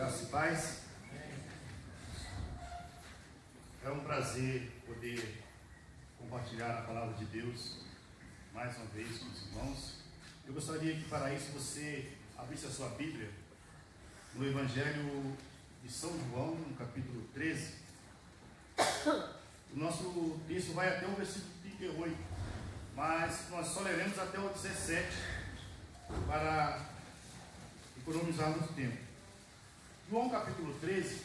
Graça e paz. É um prazer poder compartilhar a palavra de Deus mais uma vez com os irmãos. Eu gostaria que para isso você abrisse a sua Bíblia no Evangelho de São João, no capítulo 13. O nosso texto vai até o versículo 38, mas nós só leremos até o 17 para economizarmos tempo. João capítulo 13,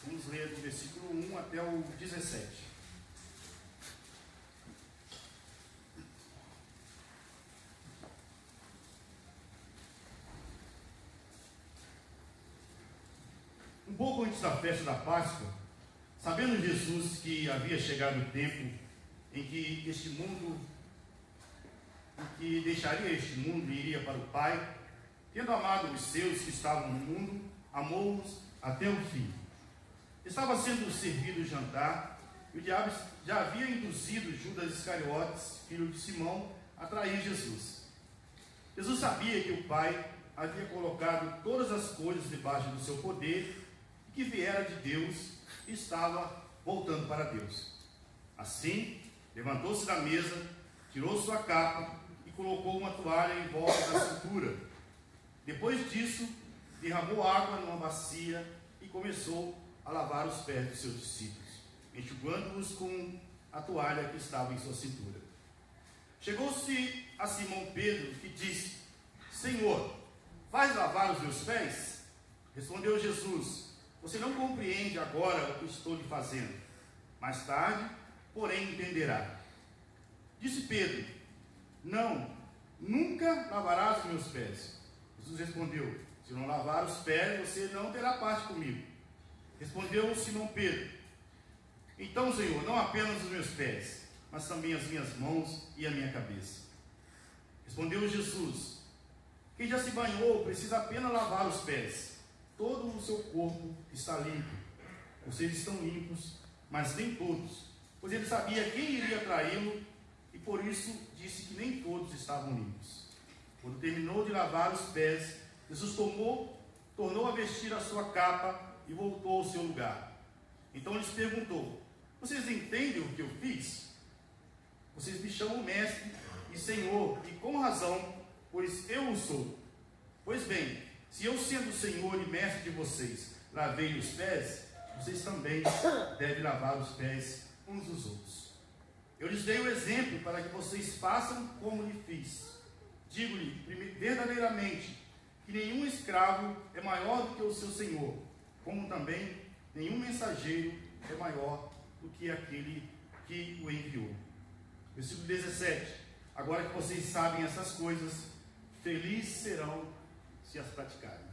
vamos ler do versículo 1 até o 17. Um pouco antes da festa da Páscoa, sabendo Jesus que havia chegado o tempo em que deixaria este mundo e iria para o Pai, tendo amado os seus que estavam no mundo, amou-os até o fim. Estava sendo servido o jantar, e o diabo já havia induzido Judas Iscariotes, filho de Simão, a trair Jesus. Jesus sabia que o Pai havia colocado todas as coisas debaixo do seu poder, e que viera de Deus e estava voltando para Deus. Assim, levantou-se da mesa, tirou sua capa e colocou uma toalha em volta da cintura. Depois disso, derramou água numa bacia e começou a lavar os pés dos seus discípulos, enxugando-os com a toalha que estava em sua cintura. Chegou-se a Simão Pedro e disse: Senhor, vais lavar os meus pés? Respondeu Jesus: Você não compreende agora o que estou lhe fazendo. Mais tarde, porém, entenderá. Disse Pedro: Não, nunca lavarás os meus pés. Jesus respondeu: Se não lavar os pés, você não terá parte comigo. Respondeu Simão Pedro: Então, Senhor, não apenas os meus pés, mas também as minhas mãos e a minha cabeça. Respondeu Jesus: Quem já se banhou precisa apenas lavar os pés. Todo o seu corpo está limpo. Vocês estão limpos, mas nem todos, pois ele sabia quem iria traí-lo e por isso disse que nem todos estavam limpos. Quando terminou de lavar os pés, Jesus tornou a vestir a sua capa e voltou ao seu lugar. Então lhes perguntou: Vocês entendem o que eu fiz? Vocês me chamam mestre e senhor, e com razão, pois eu o sou. Pois bem, se eu, sendo senhor e mestre de vocês, lavei os pés, vocês também devem lavar os pés uns dos outros. Eu lhes dei o exemplo para que vocês façam como lhe fiz. Digo-lhe verdadeiramente que nenhum escravo é maior do que o seu senhor, como também nenhum mensageiro é maior do que aquele que o enviou. Versículo 17. Agora que vocês sabem essas coisas, felizes serão se as praticarem.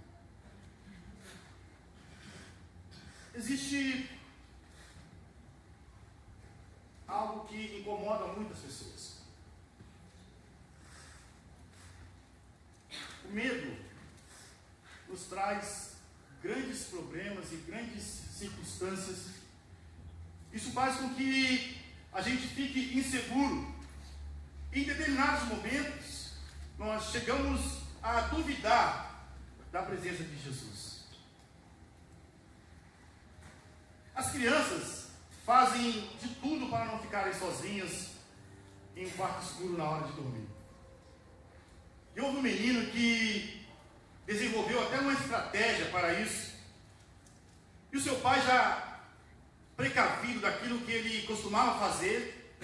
Existe algo que incomoda muitas pessoas. O medo nos traz grandes problemas e grandes circunstâncias. Isso faz com que a gente fique inseguro. Em determinados momentos, nós chegamos a duvidar da presença de Jesus. As crianças fazem de tudo para não ficarem sozinhas em um quarto escuro na hora de dormir. E houve um menino que desenvolveu até uma estratégia para isso. E o seu pai, já precavido daquilo que ele costumava fazer,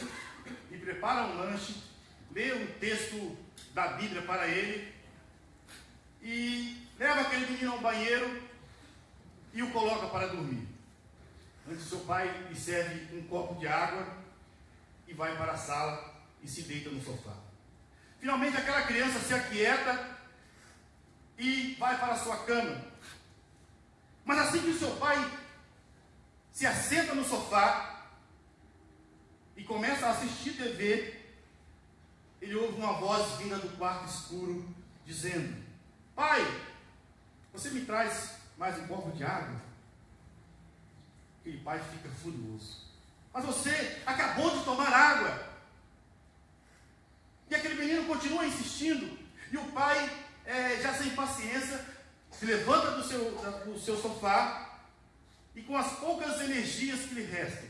lhe prepara um lanche, lê um texto da Bíblia para ele e leva aquele menino ao banheiro e o coloca para dormir. Antes, seu pai lhe serve um copo de água e vai para a sala e se deita no sofá. Finalmente aquela criança se aquieta e vai para a sua cama. Mas assim que o seu pai se assenta no sofá e começa a assistir TV, ele ouve uma voz vinda do quarto escuro dizendo: Pai, você me traz mais um copo de água? Aquele pai fica furioso. Mas você acabou de tomar água. E aquele menino continua insistindo. E o pai, já sem paciência, se levanta do seu sofá e, com as poucas energias que lhe restam,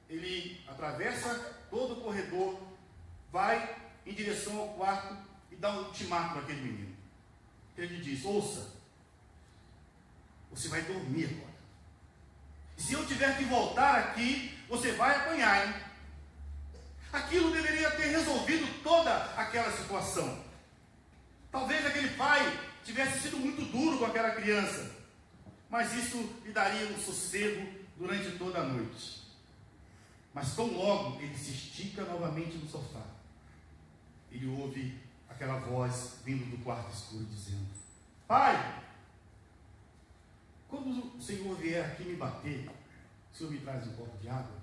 ele atravessa todo o corredor, vai em direção ao quarto e dá um ultimato naquele menino. Ele lhe diz: ouça, você vai dormir agora. E se eu tiver que voltar aqui, você vai apanhar, hein? Aquilo deveria ter resolvido toda aquela situação. Talvez aquele pai tivesse sido muito duro com aquela criança, mas isso lhe daria um sossego durante toda a noite. Mas tão logo ele se estica novamente no sofá, ele ouve aquela voz vindo do quarto escuro dizendo: pai, quando o Senhor vier aqui me bater, o Senhor me traz um copo de água?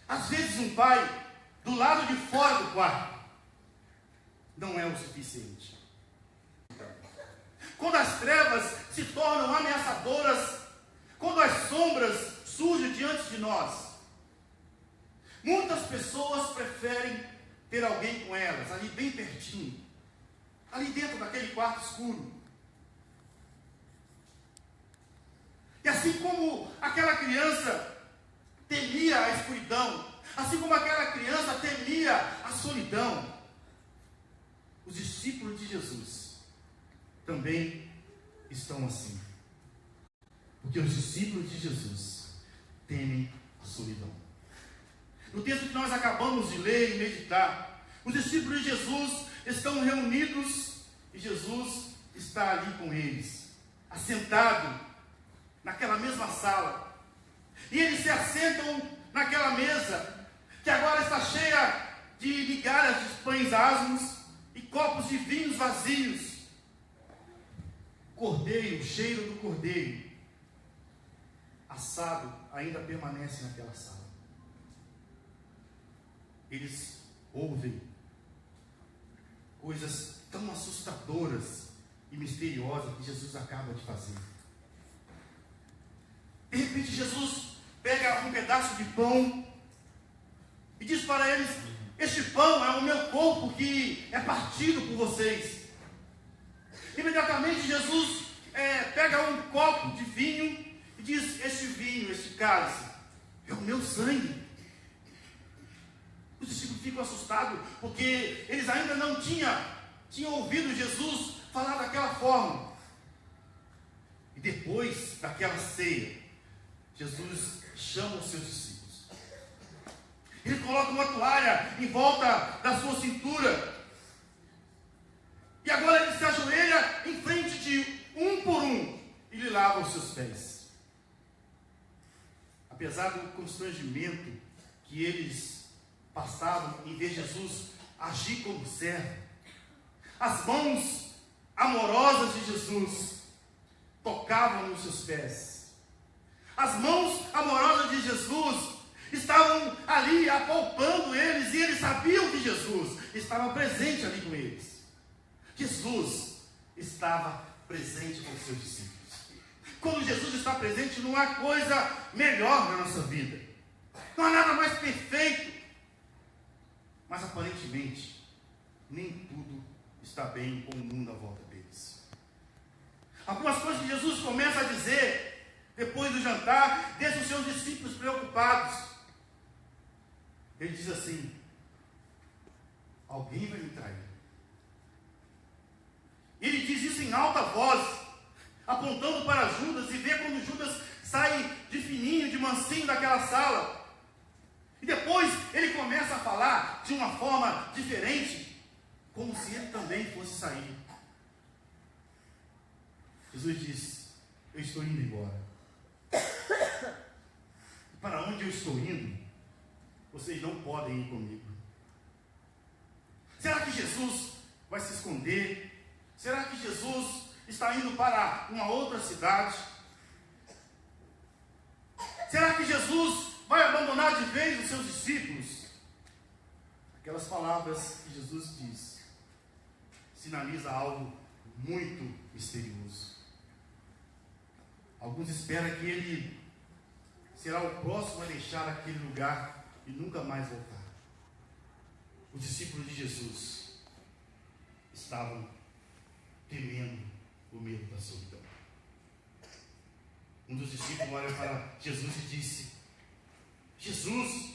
Às vezes um pai, do lado de fora do quarto, não é o suficiente. Quando as trevas se tornam ameaçadoras, quando as sombras surgem diante de nós, muitas pessoas preferem ter alguém com elas, ali bem pertinho, ali dentro daquele quarto escuro. E assim como aquela criança temia a escuridão, assim como aquela criança temia a solidão, os discípulos de Jesus também estão assim. Porque os discípulos de Jesus temem a solidão. No texto que nós acabamos de ler e meditar, os discípulos de Jesus estão reunidos e Jesus está ali com eles, assentado naquela mesma sala. E eles se assentam naquela mesa, que agora está cheia de migalhas de pães asmos e copos de vinhos vazios. Cordeiro, o cheiro do cordeiro assado ainda permanece naquela sala. Eles ouvem coisas tão assustadoras e misteriosas que Jesus acaba de fazer. De repente Jesus pega um pedaço de pão e diz para eles: este pão é o meu corpo que é partido por vocês. Imediatamente Jesus pega um copo de vinho e diz: este vinho, este cálice, é o meu sangue. Os discípulos ficam assustados, porque eles ainda não tinham ouvido Jesus falar daquela forma. E depois daquela ceia, Jesus chama os seus discípulos. Ele coloca uma toalha em volta da sua cintura. E agora ele se ajoelha em frente de um por um e lhe lava os seus pés. Apesar do constrangimento que eles passavam em ver Jesus agir como servo, as mãos amorosas de Jesus tocavam nos seus pés. As mãos amorosas de Jesus estavam ali apalpando eles, e eles sabiam que Jesus estava presente ali com eles. Jesus estava presente com os seus discípulos. Quando Jesus está presente, não há coisa melhor na nossa vida. Não há nada mais perfeito. Mas aparentemente, nem tudo está bem com o mundo à volta deles. Algumas coisas que Jesus começa a dizer depois do jantar, deixa os seus discípulos preocupados. Ele diz assim: alguém vai me trair. Ele diz isso em alta voz, apontando para Judas, e vê quando Judas sai de fininho, de mansinho daquela sala. E depois ele começa a falar de uma forma diferente, como se ele também fosse sair. Jesus diz: eu estou indo embora. E para onde eu estou indo, vocês não podem ir comigo. Será que Jesus vai se esconder? Será que Jesus está indo para uma outra cidade? Será que Jesus vai abandonar de vez os seus discípulos? Aquelas palavras que Jesus diz sinaliza algo muito misterioso. Alguns esperam que ele será o próximo a deixar aquele lugar e nunca mais voltar. Os discípulos de Jesus estavam temendo o medo da solidão. Um dos discípulos olha para Jesus e disse: Jesus,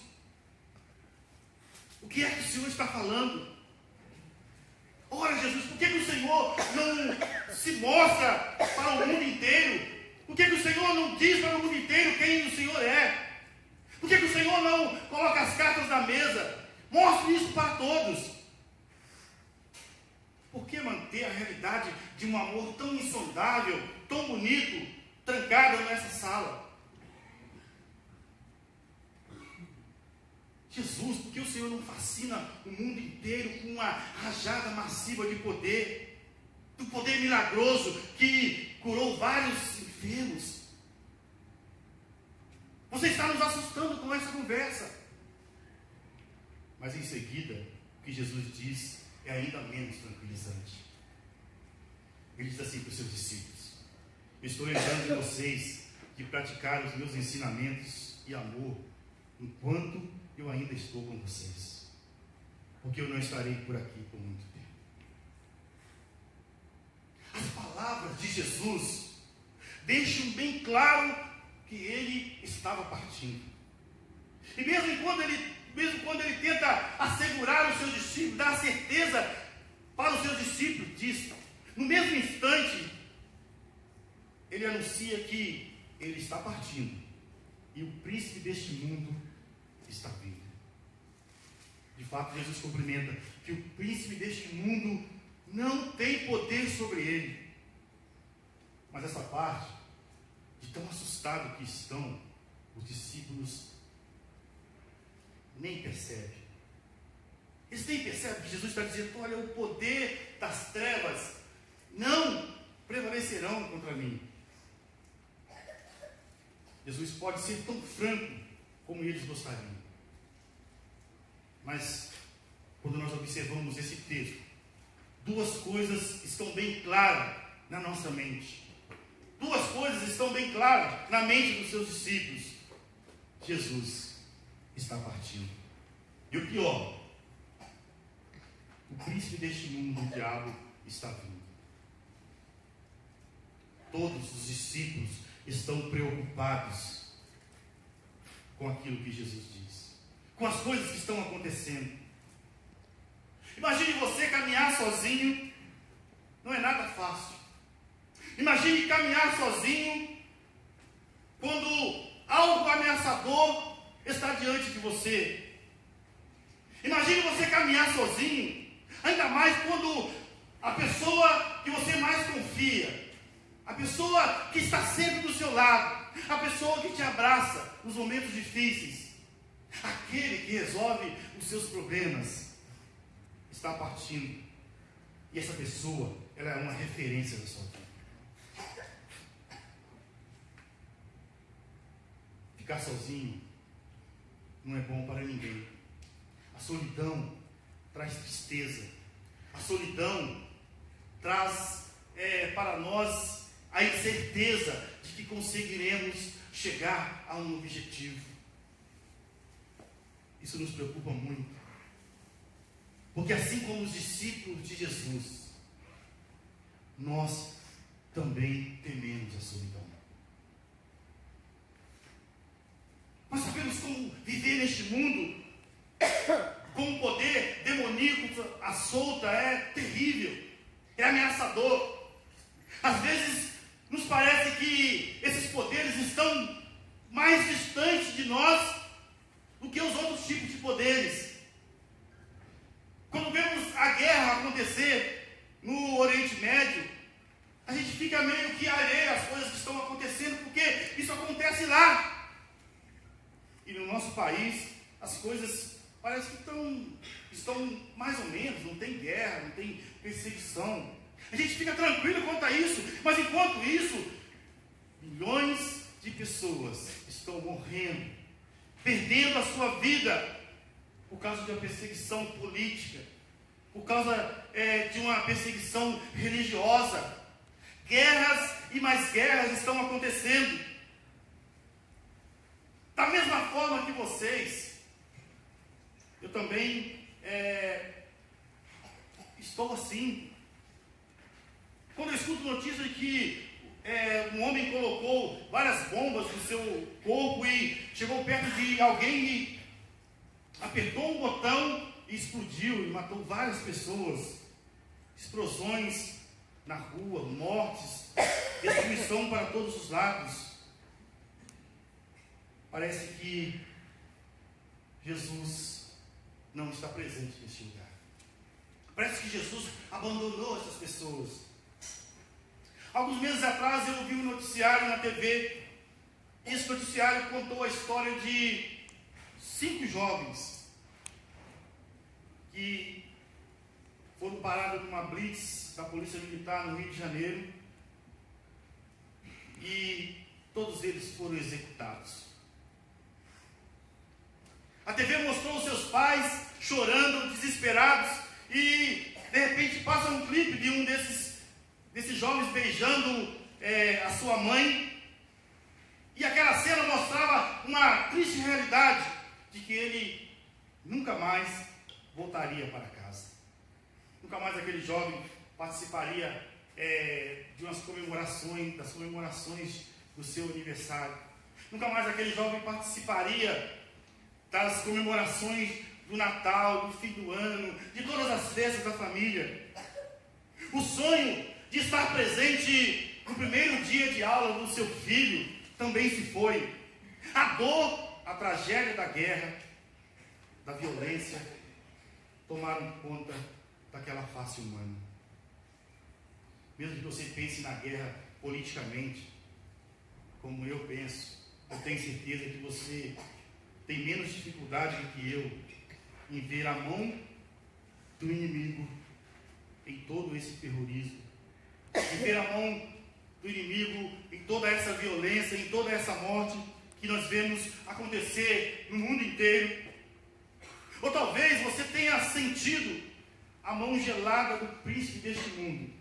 o que é que o Senhor está falando? Ora, Jesus, por que o Senhor não se mostra para o mundo inteiro? Por que o Senhor não diz para o mundo inteiro quem o Senhor é? Por que o Senhor não coloca as cartas na mesa? Mostre isso para todos. Por que manter a realidade de um amor tão insondável, tão bonito, trancado nessa sala? Jesus, por que o Senhor não fascina o mundo inteiro com uma rajada massiva de poder? Do poder milagroso que curou vários enfermos. Você está nos assustando com essa conversa. Mas em seguida, o que Jesus diz é ainda menos tranquilizante. Ele diz assim para os seus discípulos: eu estou lembrando de vocês de praticar os meus ensinamentos e amor enquanto eu ainda estou com vocês, porque eu não estarei por aqui por muito tempo. As palavras de Jesus deixam bem claro que ele estava partindo. E mesmo quando ele tenta assegurar os seus discípulos, dar certeza para os seus discípulos disso, no mesmo instante, ele anuncia que ele está partindo e o príncipe deste mundo está vindo. De fato, Jesus cumprimenta que o príncipe deste mundo não tem poder sobre ele. Mas essa parte, de tão assustado que estão, os discípulos nem percebem. Eles nem percebem que Jesus está dizendo: olha, o poder das trevas não prevalecerão contra mim. Jesus pode ser tão franco como eles gostariam. Mas, quando nós observamos esse texto, duas coisas estão bem claras na nossa mente. Duas coisas estão bem claras na mente dos seus discípulos. Jesus está partindo. E o pior, o príncipe deste mundo, o diabo, está vindo. Todos os discípulos estão preocupados com aquilo que Jesus diz, com as coisas que estão acontecendo. Imagine você caminhar sozinho, não é nada fácil. Imagine caminhar sozinho quando algo ameaçador está diante de você. Imagine você caminhar sozinho, ainda mais quando a pessoa que você mais confia, a pessoa que está sempre do seu lado, a pessoa que te abraça nos momentos difíceis, aquele que resolve os seus problemas, está partindo. E essa pessoa, ela é uma referência da sua vida. Ficar sozinho não é bom para ninguém. A solidão traz tristeza. A solidão traz para nós a incerteza de que conseguiremos chegar a um objetivo. Isso nos preocupa muito. Porque assim como os discípulos de Jesus, nós também tememos a solidão. Nós sabemos como viver neste mundo com o poder demoníaco à solta é terrível, é ameaçador. Às vezes nos parece que esses poderes estão mais distantes de nós do que os outros tipos de poderes. Quando vemos a guerra acontecer no Oriente Médio, a gente fica meio que alheio às coisas que estão acontecendo, porque isso acontece lá. E no nosso país, as coisas parece que estão mais ou menos, não tem guerra, não tem perseguição. A gente fica tranquilo quanto a isso, mas enquanto isso, milhões de pessoas estão morrendo, perdendo a sua vida por causa de uma perseguição política, por causa de uma perseguição religiosa. Guerras e mais guerras estão acontecendo. Da mesma forma que vocês, eu também estou assim, Quando eu escuto notícia de que um homem colocou várias bombas no seu corpo e chegou perto de alguém e apertou um botão e explodiu e matou várias pessoas, explosões na rua, mortes, destruição para todos os lados. Parece que Jesus não está presente neste lugar. Parece que Jesus abandonou essas pessoas. Alguns meses atrás eu vi um noticiário na TV. Esse noticiário contou a história de 5 jovens que foram parados numa blitz da Polícia Militar no Rio de Janeiro e todos eles foram executados. A TV mostrou seus pais chorando, desesperados, e de repente passa um clipe de um desses jovens beijando a sua mãe, e aquela cena mostrava uma triste realidade de que ele nunca mais voltaria para casa. Nunca mais aquele jovem participaria das comemorações do seu aniversário. Nunca mais aquele jovem participaria das comemorações do Natal, do fim do ano, de todas as festas da família. O sonho de estar presente no primeiro dia de aula do seu filho também se foi. A dor, a tragédia da guerra, da violência, tomaram conta daquela face humana. Mesmo que você pense na guerra politicamente, como eu penso, eu tenho certeza que você tem menos dificuldade do que eu em ver a mão do inimigo em todo esse terrorismo, em ver a mão do inimigo em toda essa violência, em toda essa morte que nós vemos acontecer no mundo inteiro. Ou talvez você tenha sentido a mão gelada do príncipe deste mundo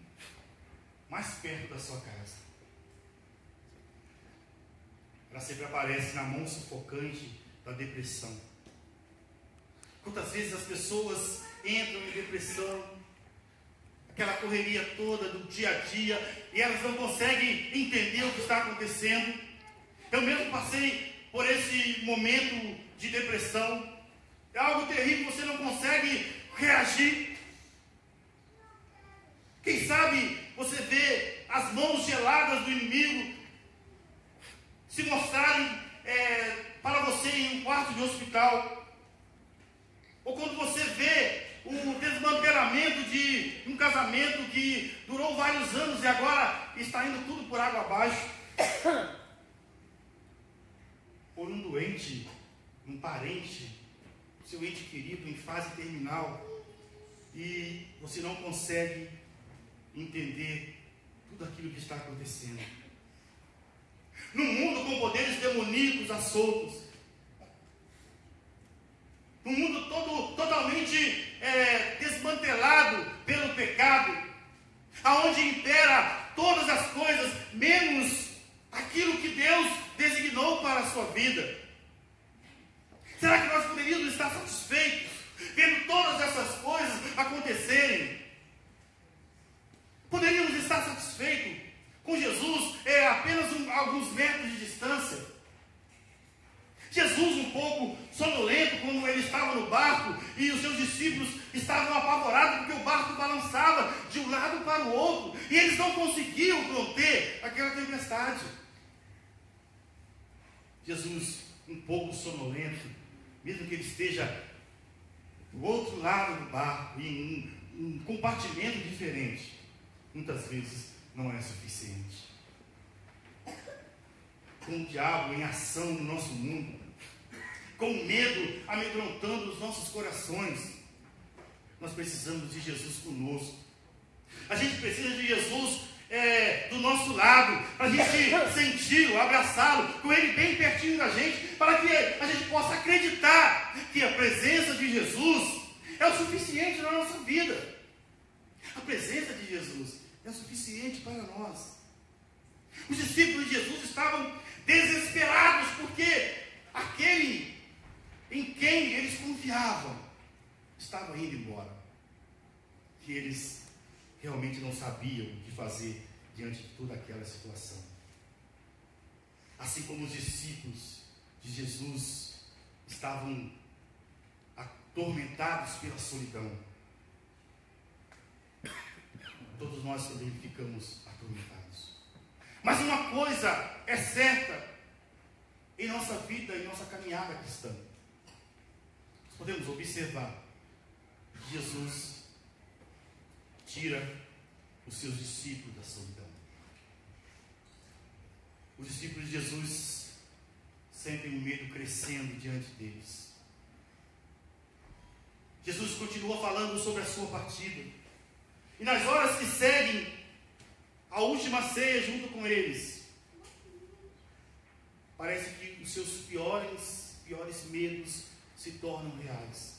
mais perto da sua casa. Ela sempre aparece na mão sufocante da depressão. Quantas vezes as pessoas entram em depressão, aquela correria toda do dia a dia, e elas não conseguem entender o que está acontecendo. Eu mesmo passei por esse momento de depressão. É algo terrível, você não consegue reagir. Quem sabe você vê as mãos geladas do inimigo se mostrarem para você em um quarto de hospital. Ou quando você vê o desmantelamento de um casamento que durou vários anos e agora está indo tudo por água abaixo. Ou um doente, um parente, seu ente querido em fase terminal, e você não consegue entender tudo aquilo que está acontecendo. Num mundo com poderes demoníacos à soltos, num mundo totalmente desmantelado pelo pecado, aonde impera todas as coisas, menos aquilo que Deus designou para a sua vida. Será que nós poderíamos estar satisfeitos vendo todas essas coisas acontecerem? Poderíamos estar satisfeitos com Jesus apenas alguns metros de distância? Jesus um pouco sonolento quando ele estava no barco e os seus discípulos estavam apavorados porque o barco balançava de um lado para o outro e eles não conseguiam conter aquela tempestade. Jesus um pouco sonolento, mesmo que ele esteja do outro lado do barco, em um compartimento diferente, muitas vezes não é suficiente. Com o diabo em ação no nosso mundo, com o medo amedrontando os nossos corações, nós precisamos de Jesus conosco. A gente precisa de Jesus do nosso lado, para a gente senti-lo, abraçá-lo, com ele bem pertinho da gente, para que a gente possa acreditar que a presença de Jesus é o suficiente na nossa vida. A presença de Jesus é o suficiente para nós. Os discípulos de Jesus estavam desesperados porque aquele em quem eles confiavam estava indo embora. E eles realmente não sabiam o que fazer diante de toda aquela situação. Assim como os discípulos de Jesus estavam atormentados pela solidão, todos nós também ficamos atormentados. Mas uma coisa é certa em nossa vida, em nossa caminhada cristã. Nós podemos observar que Jesus tira os seus discípulos da solidão. Os discípulos de Jesus sentem o medo crescendo diante deles. Jesus continua falando sobre a sua partida. E nas horas que seguem a última ceia junto com eles, parece que os seus piores medos se tornam reais.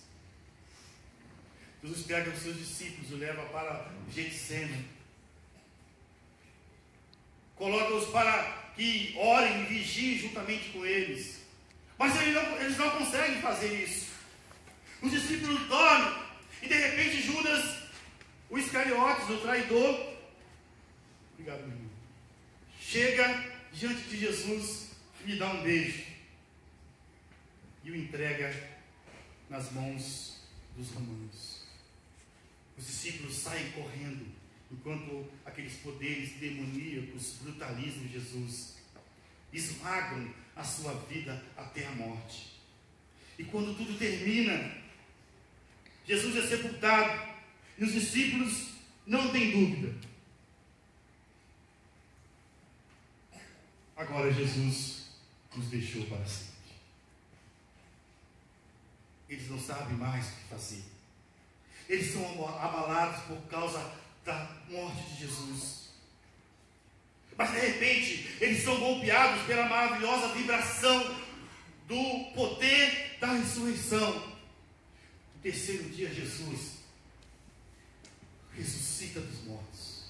Jesus pega os seus discípulos e leva para Getsêmani. Coloca-os para que orem e vigiem juntamente com eles. Mas eles não conseguem fazer isso. Os discípulos dormem e de repente Judas, o Iscariotes, o traidor, obrigado, meu irmão, chega diante de Jesus e lhe dá um beijo e o entrega nas mãos dos romanos. Os discípulos saem correndo enquanto aqueles poderes demoníacos brutalizam Jesus, esmagam a sua vida até a morte. E quando tudo termina, Jesus é sepultado e os discípulos não têm dúvida. Agora Jesus nos deixou para sempre. Eles não sabem mais o que fazer. Eles são abalados por causa da morte de Jesus. Mas de repente, eles são golpeados pela maravilhosa vibração do poder da ressurreição. No terceiro dia, Jesus ressuscita dos mortos.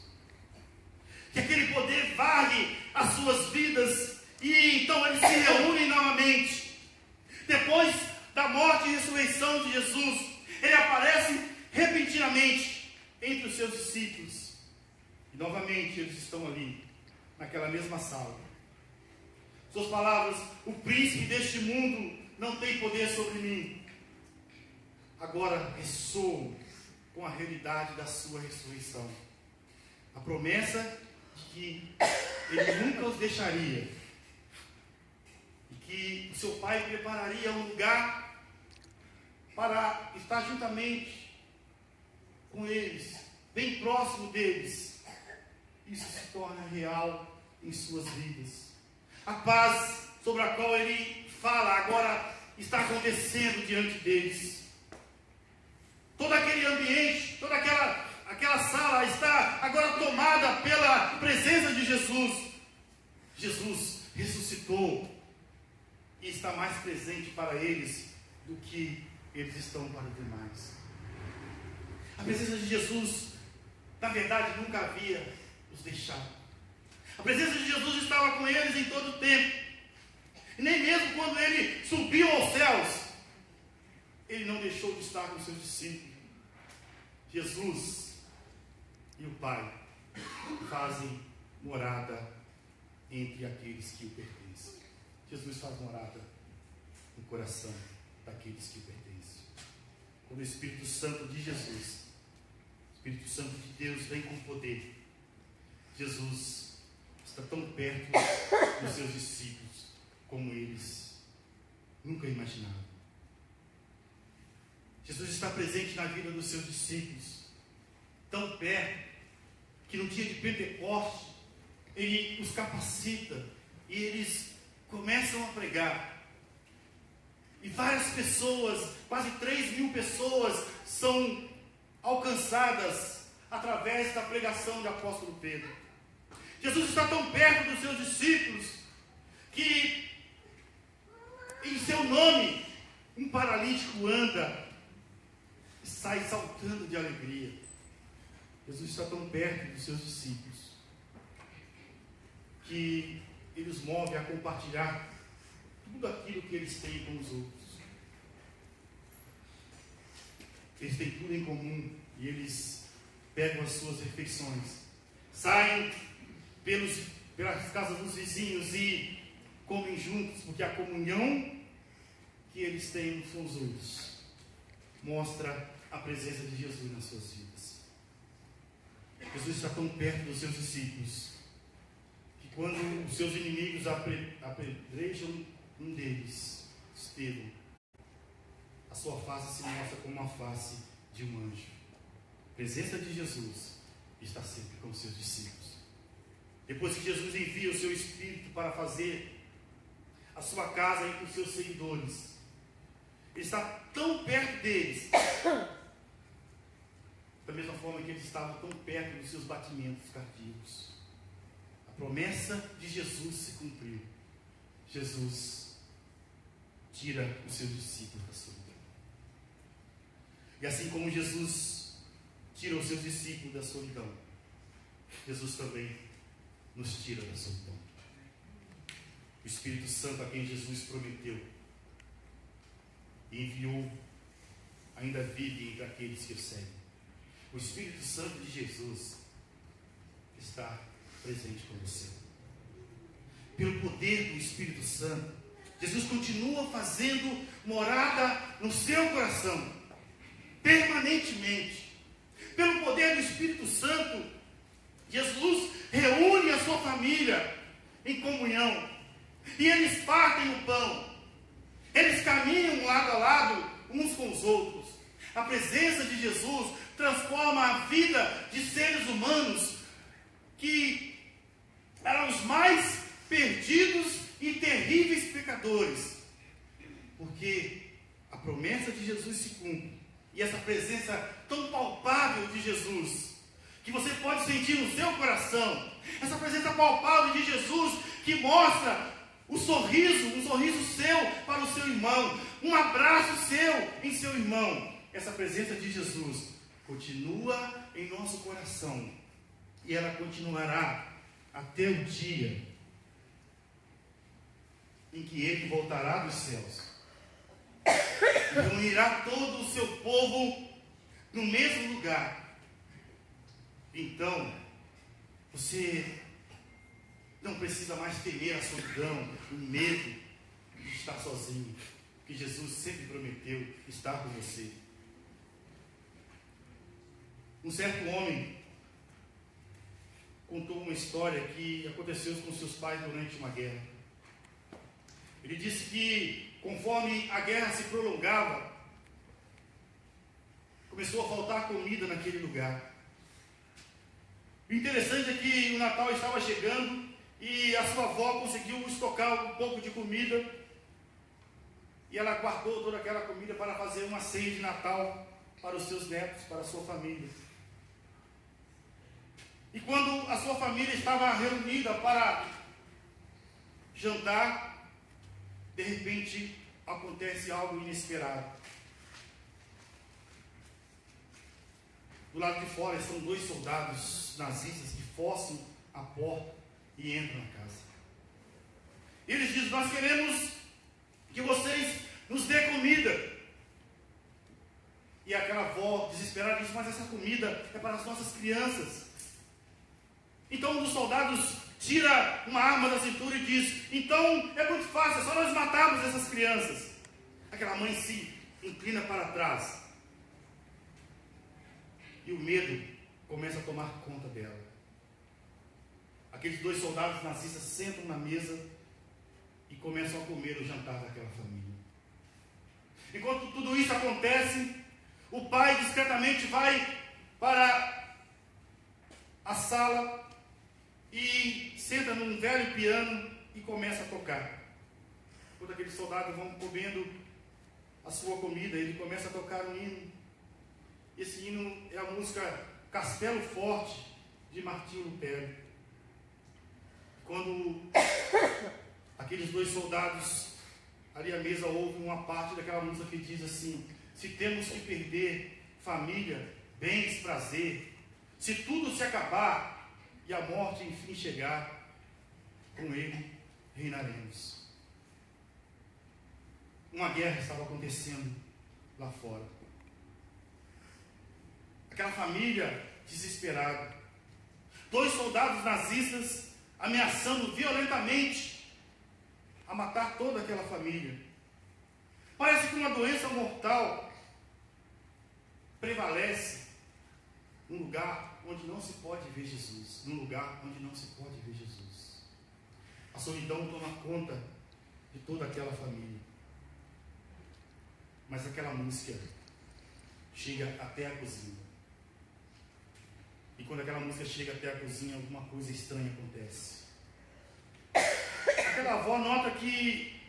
Que aquele poder varre as suas vidas e então eles se reúnem novamente. Depois da morte e ressurreição de Jesus, ele aparece repentinamente entre os seus discípulos. E novamente eles estão ali, naquela mesma sala. Suas palavras: o príncipe deste mundo não tem poder sobre mim, agora ressoam com a realidade da sua ressurreição. A promessa de que ele nunca os deixaria e que o seu Pai prepararia um lugar para estar juntamente com eles, bem próximo deles. Isso se torna real em suas vidas. A paz sobre a qual ele fala agora está acontecendo diante deles. Todo aquele ambiente, toda aquela sala está agora tomada pela presença de Jesus. Jesus ressuscitou e está mais presente para eles do que eles estão para os demais. A presença de Jesus, na verdade, nunca havia os deixado. A presença de Jesus estava com eles em todo o tempo. E nem mesmo quando ele subiu aos céus, ele não deixou de estar com seus discípulos. Jesus e o Pai fazem morada entre aqueles que o pertencem. Jesus faz morada no coração daqueles que o pertencem. Quando o Espírito Santo de Jesus, o Espírito Santo de Deus vem com poder, Jesus está tão perto dos seus discípulos como eles nunca imaginaram. Jesus está presente na vida dos seus discípulos, tão perto que no dia de Pentecostes ele os capacita e eles começam a pregar. E várias pessoas, quase 3.000 pessoas, são alcançadas através da pregação do apóstolo Pedro. Jesus está tão perto dos seus discípulos que em seu nome um paralítico anda e sai saltando de alegria. Jesus está tão perto dos seus discípulos que ele os move a compartilhar tudo aquilo que eles têm com os outros. Eles têm tudo em comum e eles pegam as suas refeições, saem pelas casas dos vizinhos e comem juntos, porque a comunhão que eles têm uns com os outros mostra a presença de Jesus nas suas vidas. Jesus está tão perto dos seus discípulos que quando os seus inimigos apedrejam um deles, Estevão, a sua face se mostra como uma face de um anjo. A presença de Jesus está sempre com os seus discípulos. Depois que Jesus envia o seu Espírito para fazer a sua casa entre os seus seguidores, Ele está tão perto deles, da mesma forma que eles estavam tão perto dos seus batimentos cardíacos. A promessa de Jesus se cumpriu. Jesus tira os seus discípulos da solidão. E assim como Jesus tira os seus discípulos da solidão, Jesus também nos tira da solidão. O Espírito Santo, a quem Jesus prometeu e enviou, ainda vive entre aqueles que o seguem. O Espírito Santo de Jesus está presente com você. Pelo poder do Espírito Santo, Jesus continua fazendo morada no seu coração, permanentemente. Pelo poder do Espírito Santo, Jesus reúne a sua família em comunhão, e eles partem o pão, eles caminham lado a lado uns com os outros. A presença de Jesus transforma a vida de seres humanos que eram os mais perdidos e terríveis pecadores, porque a promessa de Jesus se cumpre, e essa presença tão palpável de Jesus, que você pode sentir no seu coração, essa presença palpável de Jesus, que mostra um sorriso seu para o seu irmão, um abraço seu em seu irmão. Essa presença de Jesus continua em nosso coração, e ela continuará até o dia em que Ele voltará dos céus e reunirá todo o seu povo no mesmo lugar. Então, você não precisa mais temer a solidão, o medo de estar sozinho, que Jesus sempre prometeu estar com você. Um certo homem contou uma história que aconteceu com seus pais durante uma guerra. Ele disse que, conforme a guerra se prolongava, começou a faltar comida naquele lugar. O interessante é que o Natal estava chegando e a sua avó conseguiu estocar um pouco de comida, e ela guardou toda aquela comida para fazer uma ceia de Natal para os seus netos, para a sua família. E quando a sua família estava reunida para jantar, de repente acontece algo inesperado. Do lado de fora estão 2 soldados nazistas que forçam a porta e entram na casa. E eles dizem: nós queremos que vocês nos dê comida. E aquela avó desesperada diz: mas essa comida é para as nossas crianças. Então um dos soldados tira uma arma da cintura e diz: então é muito fácil, é só nós matarmos essas crianças. Aquela mãe se inclina para trás, e o medo começa a tomar conta dela. Aqueles 2 soldados nazistas sentam na mesa e começam a comer o jantar daquela família. Enquanto tudo isso acontece, o pai discretamente vai para a sala e senta num velho piano e começa a tocar. Quando aqueles soldados vão comendo a sua comida, ele começa a tocar um hino. Esse hino é a música Castelo Forte, de Martinho Lutero. Quando aqueles 2 soldados ali à mesa ouvem uma parte daquela música que diz assim: se temos que perder família, bens, prazer, se tudo se acabar e a morte enfim chegar, com Ele reinaremos. Uma guerra estava acontecendo lá fora. Aquela família desesperado. 2 soldados nazistas ameaçando violentamente a matar toda aquela família. Parece que uma doença mortal prevalece num lugar onde não se pode ver Jesus. Num lugar onde não se pode ver Jesus. A solidão toma conta de toda aquela família. Mas aquela música chega até a cozinha. E quando aquela música chega até a cozinha, alguma coisa estranha acontece. Aquela avó nota que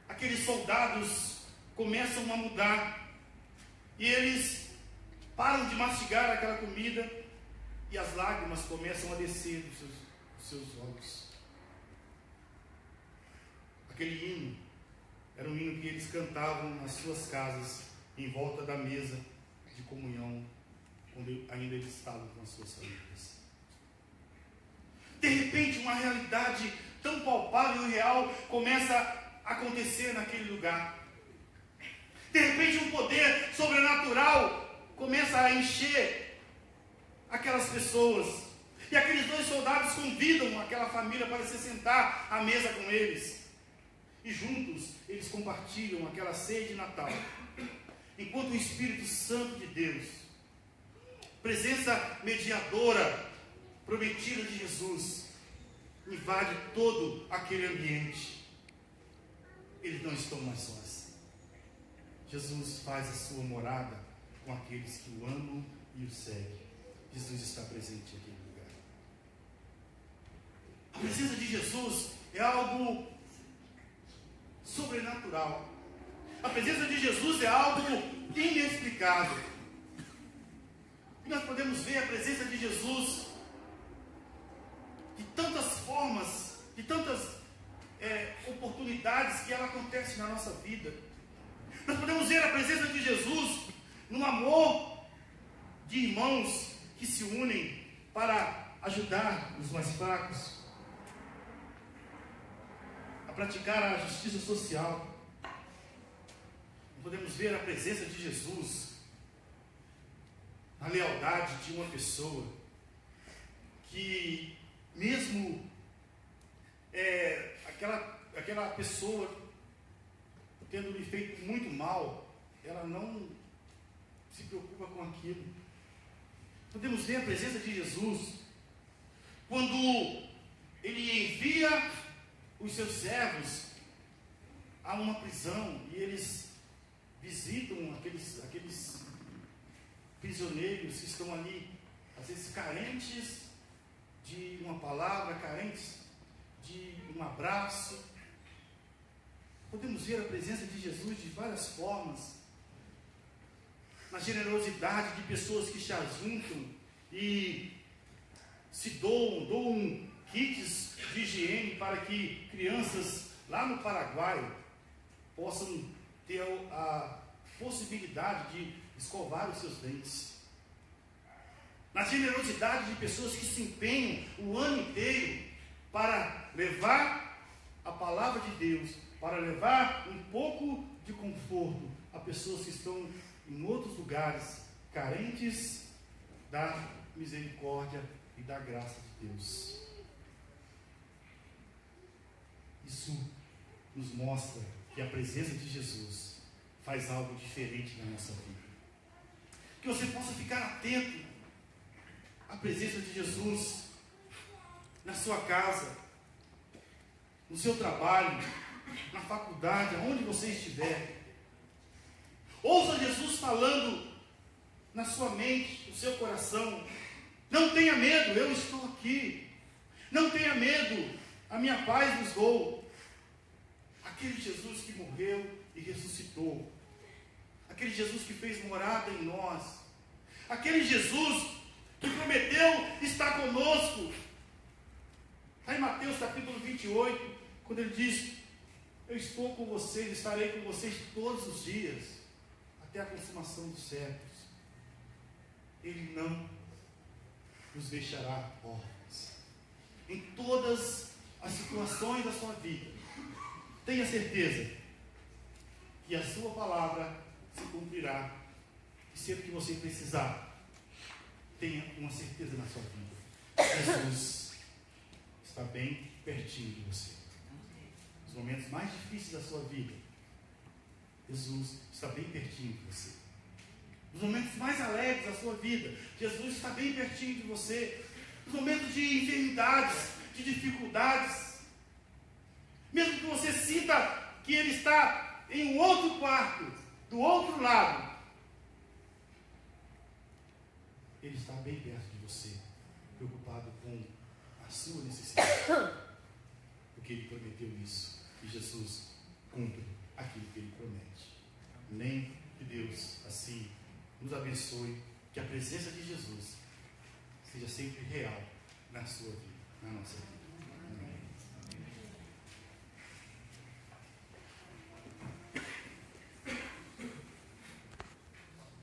aqueles soldados começam a mudar. E eles param de mastigar aquela comida e as lágrimas começam a descer dos seus olhos. Aquele hino era um hino que eles cantavam nas suas casas, em volta da mesa de comunhão, quando ainda eles estavam com as suas famílias. De repente, uma realidade tão palpável e real começa a acontecer naquele lugar. De repente, um poder sobrenatural começa a encher aquelas pessoas. E aqueles 2 soldados convidam aquela família para se sentar à mesa com eles. E juntos, eles compartilham aquela ceia de Natal. Enquanto o Espírito Santo de Deus, presença mediadora, prometida de Jesus, invade todo aquele ambiente. Eles não estão mais sós. Jesus faz a sua morada com aqueles que o amam e o seguem. Jesus está presente naquele lugar. A presença de Jesus é algo sobrenatural. A presença de Jesus é algo inexplicável. E nós podemos ver a presença de Jesus de tantas formas, de tantas oportunidades que ela acontece na nossa vida. Nós podemos ver a presença de Jesus no amor de irmãos que se unem para ajudar os mais fracos, a praticar a justiça social. Podemos ver a presença de Jesus na lealdade de uma pessoa que, mesmo aquela pessoa tendo lhe feito muito mal, ela não se preocupa com aquilo. Podemos ver a presença de Jesus quando ele envia os seus servos a uma prisão e eles visitam aqueles prisioneiros que estão ali, às vezes carentes de uma palavra, carentes de um abraço. Podemos ver a presença de Jesus de várias formas, na generosidade de pessoas que se ajuntam e se doam kits de higiene para que crianças lá no Paraguai possam ter a possibilidade de escovar os seus dentes. Na generosidade de pessoas que se empenham o ano inteiro para levar a palavra de Deus, para levar um pouco de conforto a pessoas que estão em outros lugares, carentes da misericórdia e da graça de Deus. Isso nos mostra que a presença de Jesus faz algo diferente na nossa vida. Que você possa ficar atento à presença de Jesus na sua casa, no seu trabalho, na faculdade, aonde você estiver. Ouça Jesus falando na sua mente, no seu coração. Não tenha medo, eu estou aqui. Não tenha medo, a minha paz vos dou. Aquele Jesus que morreu e ressuscitou. Aquele Jesus que fez morada em nós. Aquele Jesus que prometeu estar conosco. Está em Mateus capítulo 28, quando ele diz: eu estou com vocês, estarei com vocês todos os dias, até a consumação dos séculos. Ele não nos deixará órfãos. Em todas as situações da sua vida, tenha certeza que a sua palavra se cumprirá. E sempre que você precisar, tenha uma certeza na sua vida. Jesus está bem pertinho de você. Nos momentos mais difíceis da sua vida, Jesus está bem pertinho de você. Nos momentos mais alegres da sua vida, Jesus está bem pertinho de você. Nos momentos de enfermidades, de dificuldades, mesmo que você sinta que Ele está em um outro quarto, do outro lado, Ele está bem perto de você, preocupado com a sua necessidade, porque Ele prometeu isso, e Jesus cumpre aquilo que Ele promete. Nem que Deus assim nos abençoe, que a presença de Jesus seja sempre real na sua vida, na nossa vida.